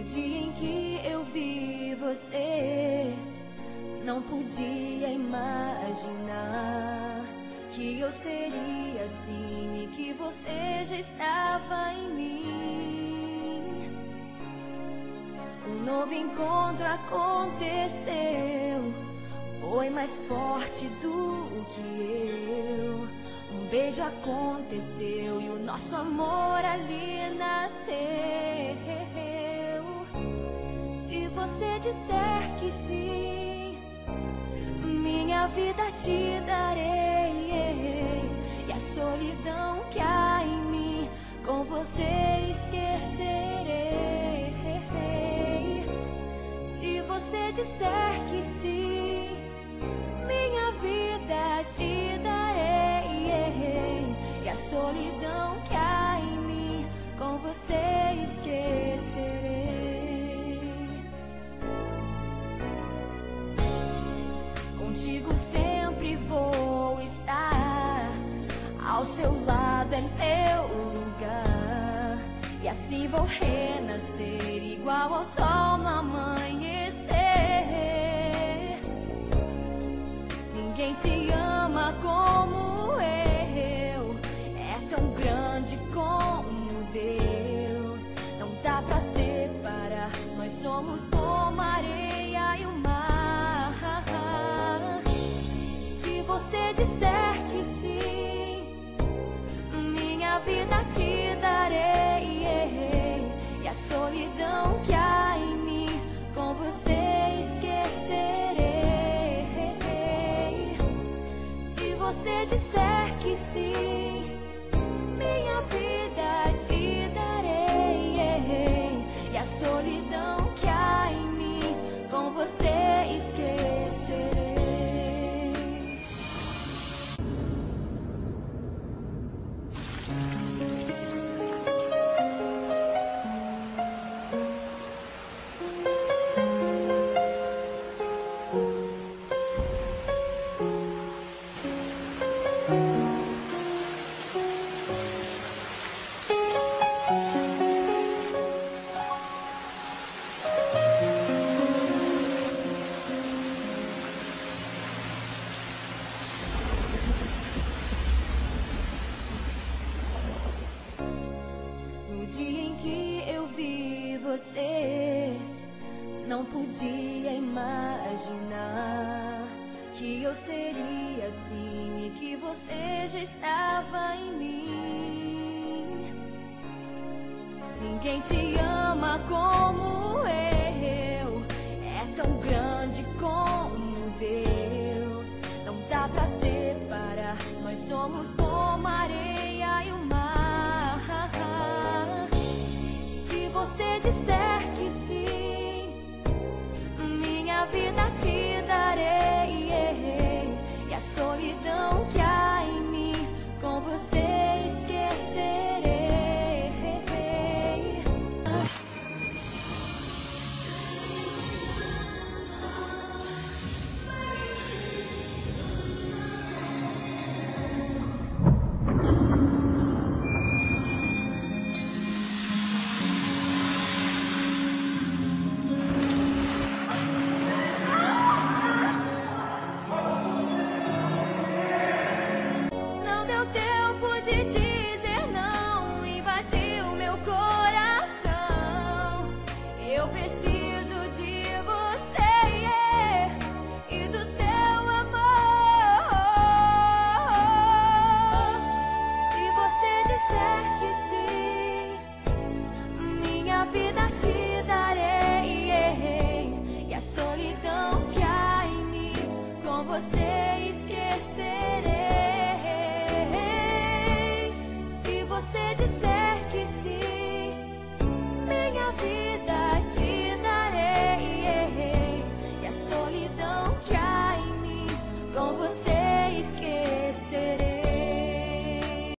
dia em que eu vi você, não podia imaginar que eu seria assim e que você já estava em mim. Um novo encontro aconteceu, foi mais forte do que eu. Um beijo aconteceu e o nosso amor ali nasceu. Se você disser que sim, minha vida te darei, e a solidão que há em mim com você esquecerei. Se você disser que sim, minha vida te darei, e a solidão que há em mim com você esquecerei. Contigo sempre vou estar, ao seu lado é meu lugar, e assim vou renascer igual ao sol no amanhecer. Ninguém te ama como eu, é tão grande como Deus. Não dá pra separar, nós somos como a areia e o mar. Se você disser que sim, minha vida te darei, e a solidão que há em mim com você esquecerei. Se você disser que sim, minha vida te darei, e a solidão que há em mim com você esquecerei. No dia em que eu vi você, não podia imaginar que eu seria assim e que você já estava em mim. Ninguém te ama como eu, é tão grande como Deus. Não dá pra separar, nós somos como a areia e o mar. Se você disser que sim, minha vida te darei, e a solidão que há em mim com você esquecerei. Não deu tempo de dizer não, invadiu meu coração. Eu preciso de você, e do seu amor. Se você disser que sim, minha vida te darei, e a solidão que há em mim com você